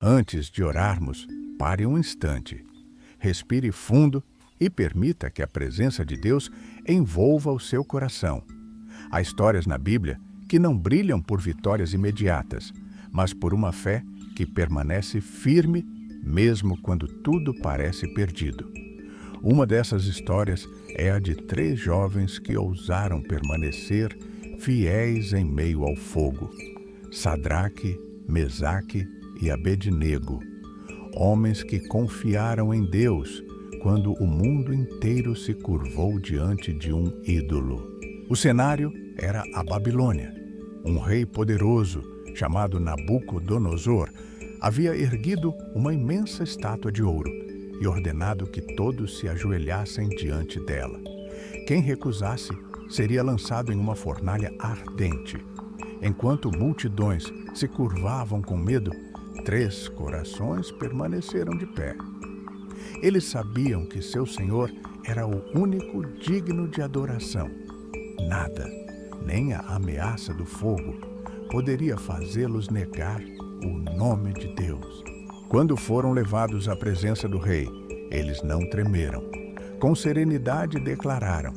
Antes de orarmos, pare um instante. Respire fundo e permita que a presença de Deus envolva o seu coração. Há histórias na Bíblia que não brilham por vitórias imediatas, mas por uma fé que permanece firme mesmo quando tudo parece perdido. Uma dessas histórias é a de 3 jovens que ousaram permanecer fiéis em meio ao fogo: Sadraque, Mesaque e Abednego, homens que confiaram em Deus quando o mundo inteiro se curvou diante de um ídolo. O cenário era a Babilônia. Um rei poderoso, chamado Nabucodonosor, havia erguido uma imensa estátua de ouro e ordenado que todos se ajoelhassem diante dela. Quem recusasse seria lançado em uma fornalha ardente. Enquanto multidões se curvavam com medo, 3 corações permaneceram de pé. Eles sabiam que seu Senhor era o único digno de adoração. Nada, nem a ameaça do fogo, poderia fazê-los negar o nome de Deus. Quando foram levados à presença do rei, eles não tremeram. Com serenidade declararam: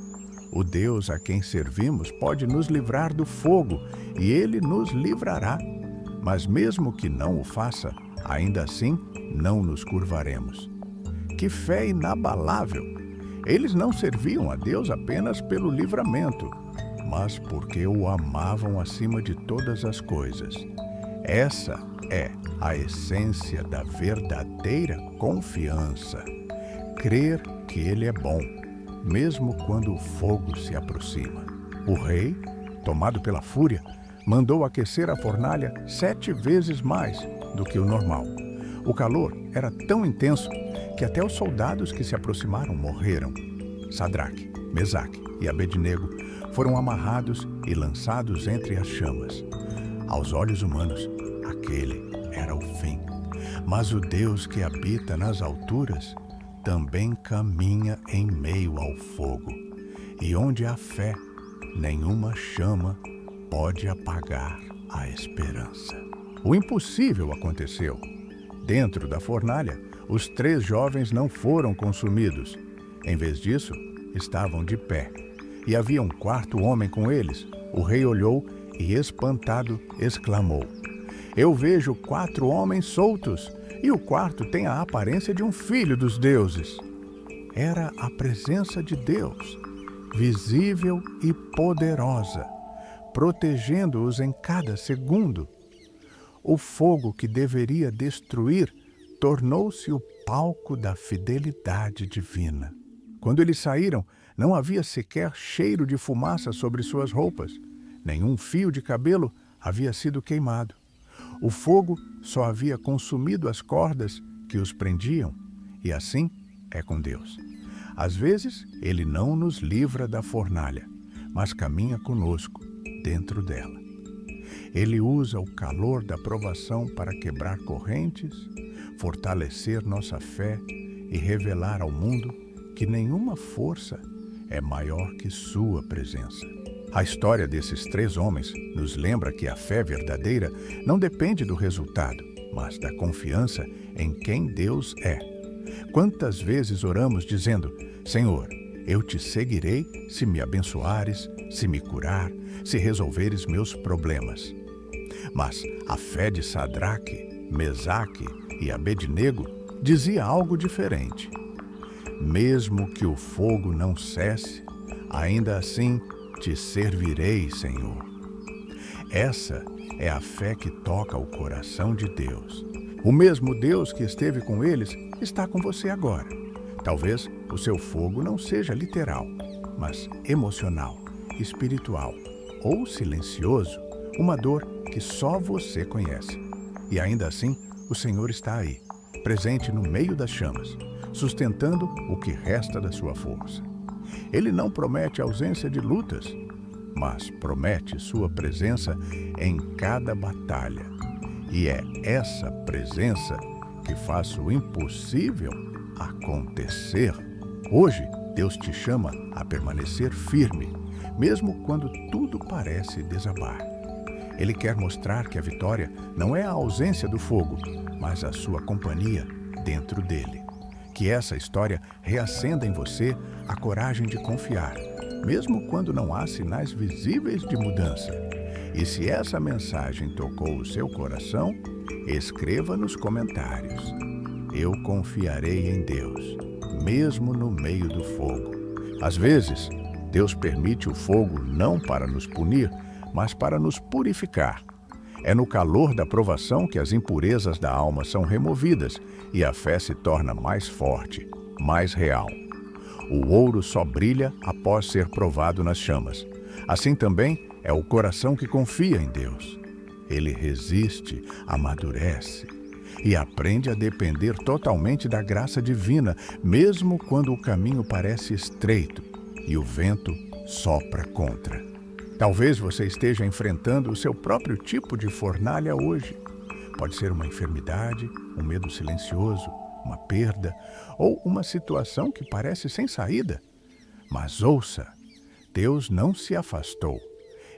o Deus a quem servimos pode nos livrar do fogo, e ele nos livrará. Mas mesmo que não o faça, ainda assim não nos curvaremos. Que fé inabalável! Eles não serviam a Deus apenas pelo livramento, mas porque o amavam acima de todas as coisas. Essa é a essência da verdadeira confiança. Crer que Ele é bom, mesmo quando o fogo se aproxima. O rei, tomado pela fúria, mandou aquecer a fornalha 7 vezes mais do que o normal. O calor era tão intenso que até os soldados que se aproximaram morreram. Sadraque, Mesaque e Abednego foram amarrados e lançados entre as chamas. Aos olhos humanos, aquele era o fim. Mas o Deus que habita nas alturas também caminha em meio ao fogo. E onde há fé, nenhuma chama pode apagar a esperança. O impossível aconteceu. Dentro da fornalha, os 3 jovens não foram consumidos. Em vez disso, estavam de pé. E havia um 4º homem com eles. O rei olhou e, espantado, exclamou: eu vejo 4 homens soltos, e o 4º tem a aparência de um filho dos deuses. Era a presença de Deus, visível e poderosa, protegendo-os em cada segundo. O fogo que deveria destruir tornou-se o palco da fidelidade divina. Quando eles saíram, não havia sequer cheiro de fumaça sobre suas roupas. Nenhum fio de cabelo havia sido queimado. O fogo só havia consumido as cordas que os prendiam, e assim é com Deus. Às vezes, Ele não nos livra da fornalha, mas caminha conosco dentro dela. Ele usa o calor da provação para quebrar correntes, fortalecer nossa fé e revelar ao mundo que nenhuma força é maior que sua presença. A história desses 3 homens nos lembra que a fé verdadeira não depende do resultado, mas da confiança em quem Deus é. Quantas vezes oramos dizendo: Senhor, eu te seguirei se me abençoares, se me curar, se resolveres meus problemas. Mas a fé de Sadraque, Mesaque e Abednego dizia algo diferente. Mesmo que o fogo não cesse, ainda assim te servirei, Senhor. Essa é a fé que toca o coração de Deus. O mesmo Deus que esteve com eles está com você agora. Talvez o seu fogo não seja literal, mas emocional, espiritual ou silencioso, uma dor que só você conhece. E ainda assim, o Senhor está aí, presente no meio das chamas, sustentando o que resta da sua força. Ele não promete ausência de lutas, mas promete sua presença em cada batalha. E é essa presença que faz o impossível acontecer. Hoje, Deus te chama a permanecer firme, mesmo quando tudo parece desabar. Ele quer mostrar que a vitória não é a ausência do fogo, mas a sua companhia dentro dele. Que essa história reacenda em você a coragem de confiar, mesmo quando não há sinais visíveis de mudança. E se essa mensagem tocou o seu coração, escreva nos comentários: eu confiarei em Deus, mesmo no meio do fogo. Às vezes, Deus permite o fogo não para nos punir, mas para nos purificar. É no calor da provação que as impurezas da alma são removidas e a fé se torna mais forte, mais real. O ouro só brilha após ser provado nas chamas. Assim também é o coração que confia em Deus. Ele resiste, amadurece e aprende a depender totalmente da graça divina, mesmo quando o caminho parece estreito e o vento sopra contra. Talvez você esteja enfrentando o seu próprio tipo de fornalha hoje. Pode ser uma enfermidade, um medo silencioso, uma perda ou uma situação que parece sem saída. Mas ouça, Deus não se afastou.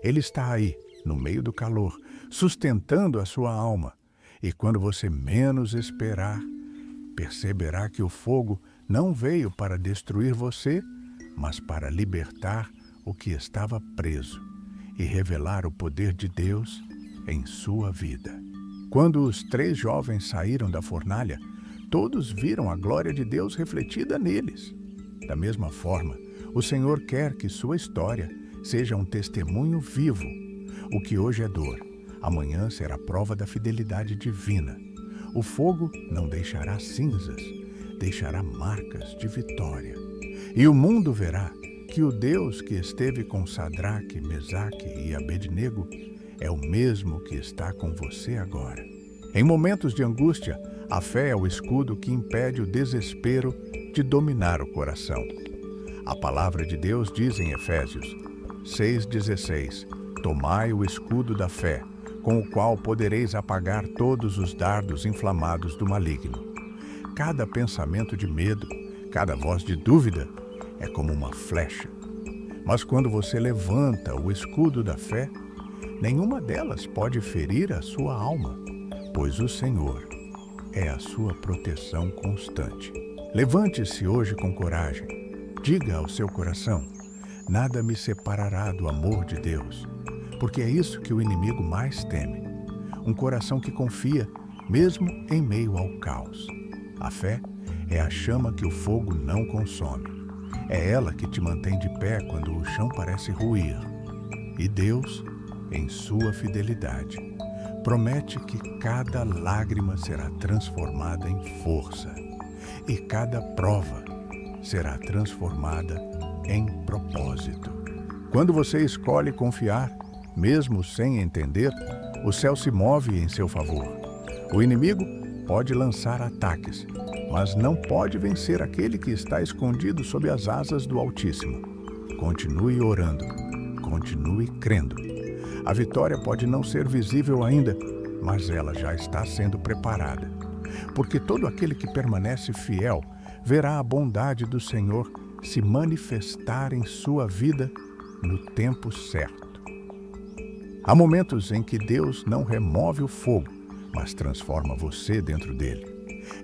Ele está aí, no meio do calor, sustentando a sua alma. E quando você menos esperar, perceberá que o fogo não veio para destruir você, mas para libertar o que estava preso e revelar o poder de Deus em sua vida. Quando os 3 jovens saíram da fornalha, todos viram a glória de Deus refletida neles. Da mesma forma, o Senhor quer que sua história seja um testemunho vivo. O que hoje é dor, amanhã será prova da fidelidade divina. O fogo não deixará cinzas, deixará marcas de vitória. E o mundo verá que o Deus que esteve com Sadraque, Mesaque e Abednego é o mesmo que está com você agora. Em momentos de angústia, a fé é o escudo que impede o desespero de dominar o coração. A palavra de Deus diz em Efésios 6,16: tomai o escudo da fé, com o qual podereis apagar todos os dardos inflamados do maligno. Cada pensamento de medo, cada voz de dúvida é como uma flecha. Mas quando você levanta o escudo da fé, nenhuma delas pode ferir a sua alma, pois o Senhor é a sua proteção constante. Levante-se hoje com coragem. Diga ao seu coração: nada me separará do amor de Deus, porque é isso que o inimigo mais teme. Um coração que confia, mesmo em meio ao caos. A fé é a chama que o fogo não consome. É ela que te mantém de pé quando o chão parece ruir. E Deus, em sua fidelidade, promete que cada lágrima será transformada em força e cada prova será transformada em propósito. Quando você escolhe confiar, mesmo sem entender, o céu se move em seu favor. O inimigo pode lançar ataques, mas não pode vencer aquele que está escondido sob as asas do Altíssimo. Continue orando, continue crendo. A vitória pode não ser visível ainda, mas ela já está sendo preparada. Porque todo aquele que permanece fiel verá a bondade do Senhor se manifestar em sua vida no tempo certo. Há momentos em que Deus não remove o fogo, mas transforma você dentro dele.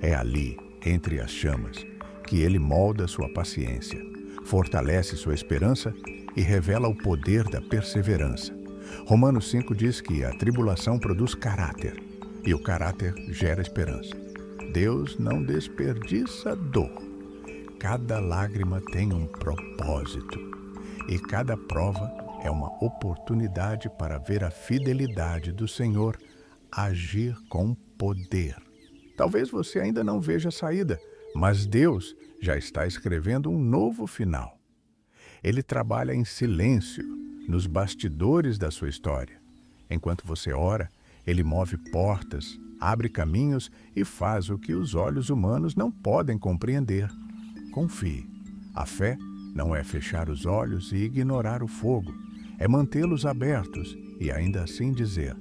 É ali, entre as chamas, que ele molda sua paciência, fortalece sua esperança e revela o poder da perseverança. Romanos 5 diz que a tribulação produz caráter, e o caráter gera esperança. Deus não desperdiça dor. Cada lágrima tem um propósito, e cada prova é uma oportunidade para ver a fidelidade do Senhor agir com poder. Talvez você ainda não veja a saída, mas Deus já está escrevendo um novo final. Ele trabalha em silêncio, nos bastidores da sua história. Enquanto você ora, ele move portas, abre caminhos e faz o que os olhos humanos não podem compreender. Confie. A fé não é fechar os olhos e ignorar o fogo, é mantê-los abertos e ainda assim dizer: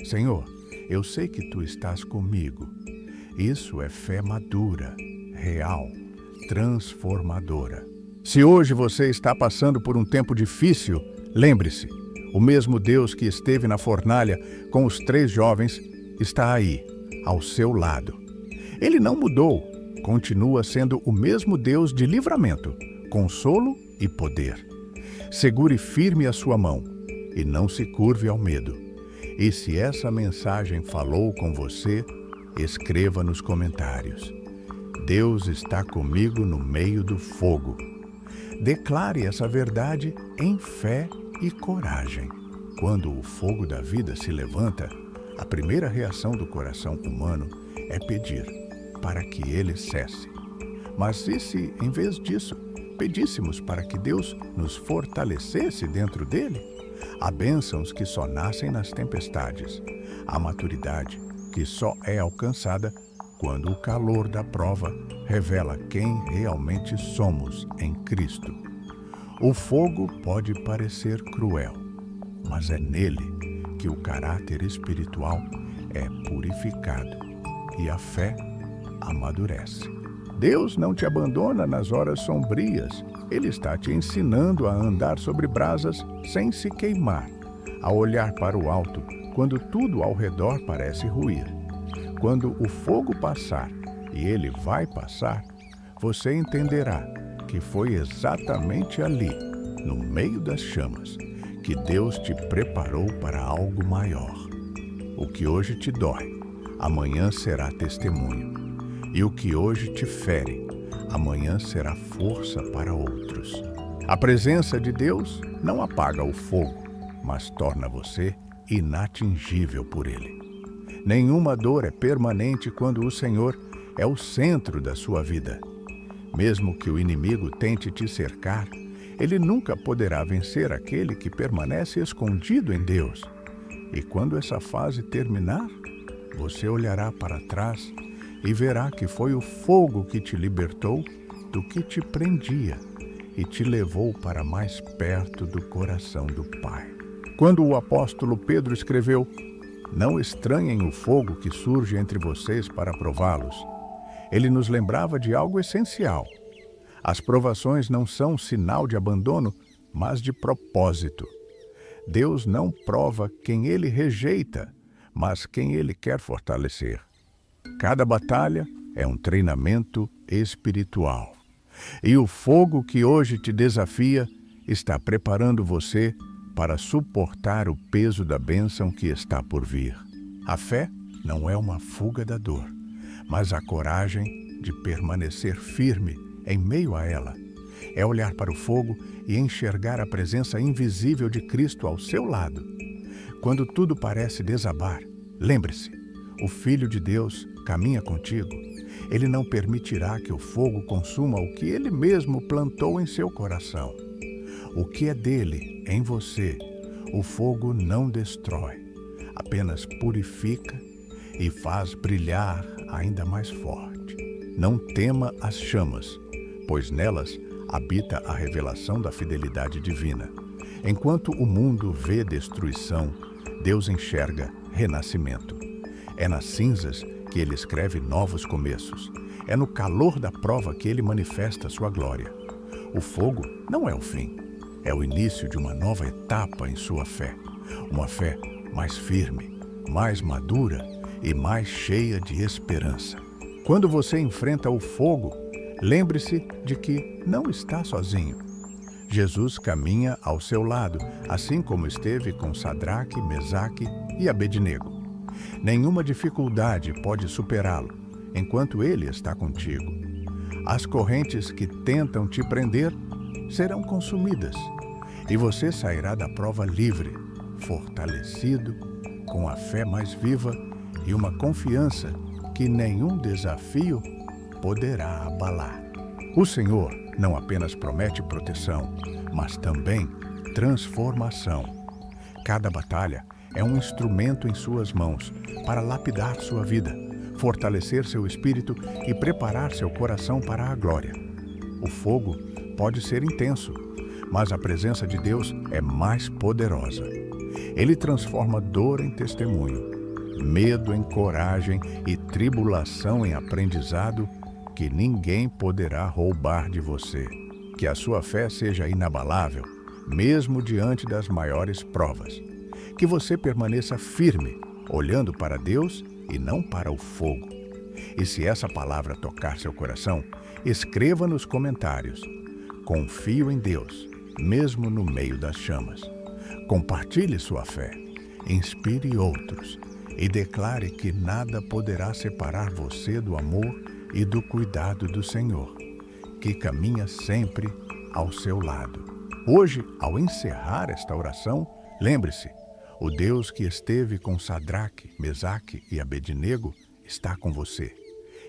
Senhor, eu sei que tu estás comigo. Isso é fé madura, real, transformadora. Se hoje você está passando por um tempo difícil, lembre-se, O mesmo Deus que esteve na fornalha com os 3 jovens está aí, ao seu lado. Ele não mudou, continua sendo o mesmo Deus de livramento, consolo e poder. Segure firme a sua mão e não se curve ao medo. E se essa mensagem falou com você, escreva nos comentários: Deus está comigo no meio do fogo. Declare essa verdade em fé e coragem. Quando o fogo da vida se levanta, a primeira reação do coração humano é pedir para que ele cesse. Mas e se, em vez disso, pedíssemos para que Deus nos fortalecesse dentro dele? Há bênçãos que só nascem nas tempestades. Há maturidade que só é alcançada quando o calor da prova revela quem realmente somos em Cristo. O fogo pode parecer cruel, mas é nele que o caráter espiritual é purificado e a fé amadurece. Deus não te abandona nas horas sombrias. Ele está te ensinando a andar sobre brasas sem se queimar, a olhar para o alto quando tudo ao redor parece ruir. Quando o fogo passar, e ele vai passar, você entenderá que foi exatamente ali, no meio das chamas, que Deus te preparou para algo maior. O que hoje te dói, amanhã será testemunho. E o que hoje te fere, amanhã será força para outros. A presença de Deus não apaga o fogo, mas torna você inatingível por ele. Nenhuma dor é permanente quando o Senhor é o centro da sua vida. Mesmo que o inimigo tente te cercar, ele nunca poderá vencer aquele que permanece escondido em Deus. E quando essa fase terminar, você olhará para trás e verá que foi o fogo que te libertou do que te prendia e te levou para mais perto do coração do Pai. Quando o apóstolo Pedro escreveu: "Não estranhem o fogo que surge entre vocês para prová-los", ele nos lembrava de algo essencial. As provações não são sinal de abandono, mas de propósito. Deus não prova quem ele rejeita, mas quem ele quer fortalecer. Cada batalha é um treinamento espiritual. E o fogo que hoje te desafia está preparando você para suportar o peso da bênção que está por vir. A fé não é uma fuga da dor, mas a coragem de permanecer firme em meio a ela. É olhar para o fogo e enxergar a presença invisível de Cristo ao seu lado. Quando tudo parece desabar, lembre-se, o Filho de Deus caminha contigo. Ele não permitirá que o fogo consuma o que ele mesmo plantou em seu coração. O que é dele, em você, o fogo não destrói, apenas purifica e faz brilhar ainda mais forte. Não tema as chamas, pois nelas habita a revelação da fidelidade divina. Enquanto o mundo vê destruição, Deus enxerga renascimento. É nas cinzas que ele escreve novos começos. É no calor da prova que ele manifesta sua glória. O fogo não é o fim, é o início de uma nova etapa em sua fé. Uma fé mais firme, mais madura e mais cheia de esperança. Quando você enfrenta o fogo, lembre-se de que não está sozinho. Jesus caminha ao seu lado, assim como esteve com Sadraque, Mesaque e Abednego. Nenhuma dificuldade pode superá-lo, enquanto ele está contigo. As correntes que tentam te prender serão consumidas, e você sairá da prova livre, fortalecido, com a fé mais viva e uma confiança que nenhum desafio poderá abalar. O Senhor não apenas promete proteção, mas também transformação. Cada batalha é um instrumento em suas mãos para lapidar sua vida, fortalecer seu espírito e preparar seu coração para a glória. O fogo pode ser intenso, mas a presença de Deus é mais poderosa. Ele transforma dor em testemunho, medo em coragem e tribulação em aprendizado que ninguém poderá roubar de você. Que a sua fé seja inabalável, mesmo diante das maiores provas. Que você permaneça firme, olhando para Deus e não para o fogo. E se essa palavra tocar seu coração, escreva nos comentários: confio em Deus, mesmo no meio das chamas. Compartilhe sua fé, inspire outros e declare que nada poderá separar você do amor e do cuidado do Senhor, que caminha sempre ao seu lado. Hoje, ao encerrar esta oração, lembre-se: o Deus que esteve com Sadraque, Mesaque e Abednego está com você.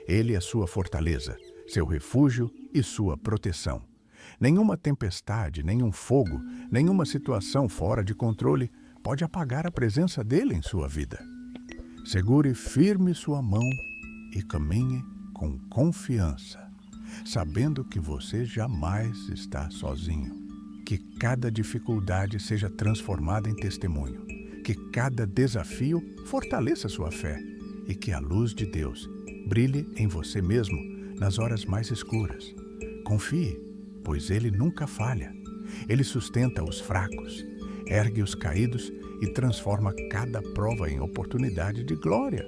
Ele é sua fortaleza, seu refúgio e sua proteção. Nenhuma tempestade, nenhum fogo, nenhuma situação fora de controle pode apagar a presença dele em sua vida. Segure firme sua mão e caminhe com confiança, sabendo que você jamais está sozinho. Que cada dificuldade seja transformada em testemunho, que cada desafio fortaleça sua fé e que a luz de Deus brilhe em você mesmo nas horas mais escuras. Confie, pois Ele nunca falha. Ele sustenta os fracos, ergue os caídos e transforma cada prova em oportunidade de glória.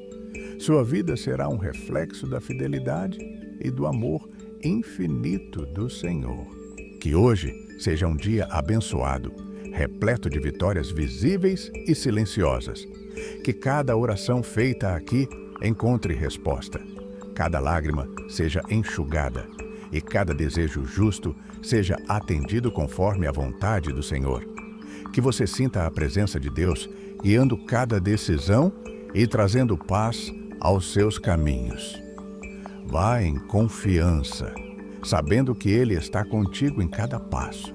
Sua vida será um reflexo da fidelidade e do amor infinito do Senhor. Que hoje seja um dia abençoado, repleto de vitórias visíveis e silenciosas. Que cada oração feita aqui encontre resposta, cada lágrima seja enxugada e cada desejo justo seja atendido conforme a vontade do Senhor. Que você sinta a presença de Deus guiando cada decisão e trazendo paz aos seus caminhos. Vá em confiança, sabendo que Ele está contigo em cada passo.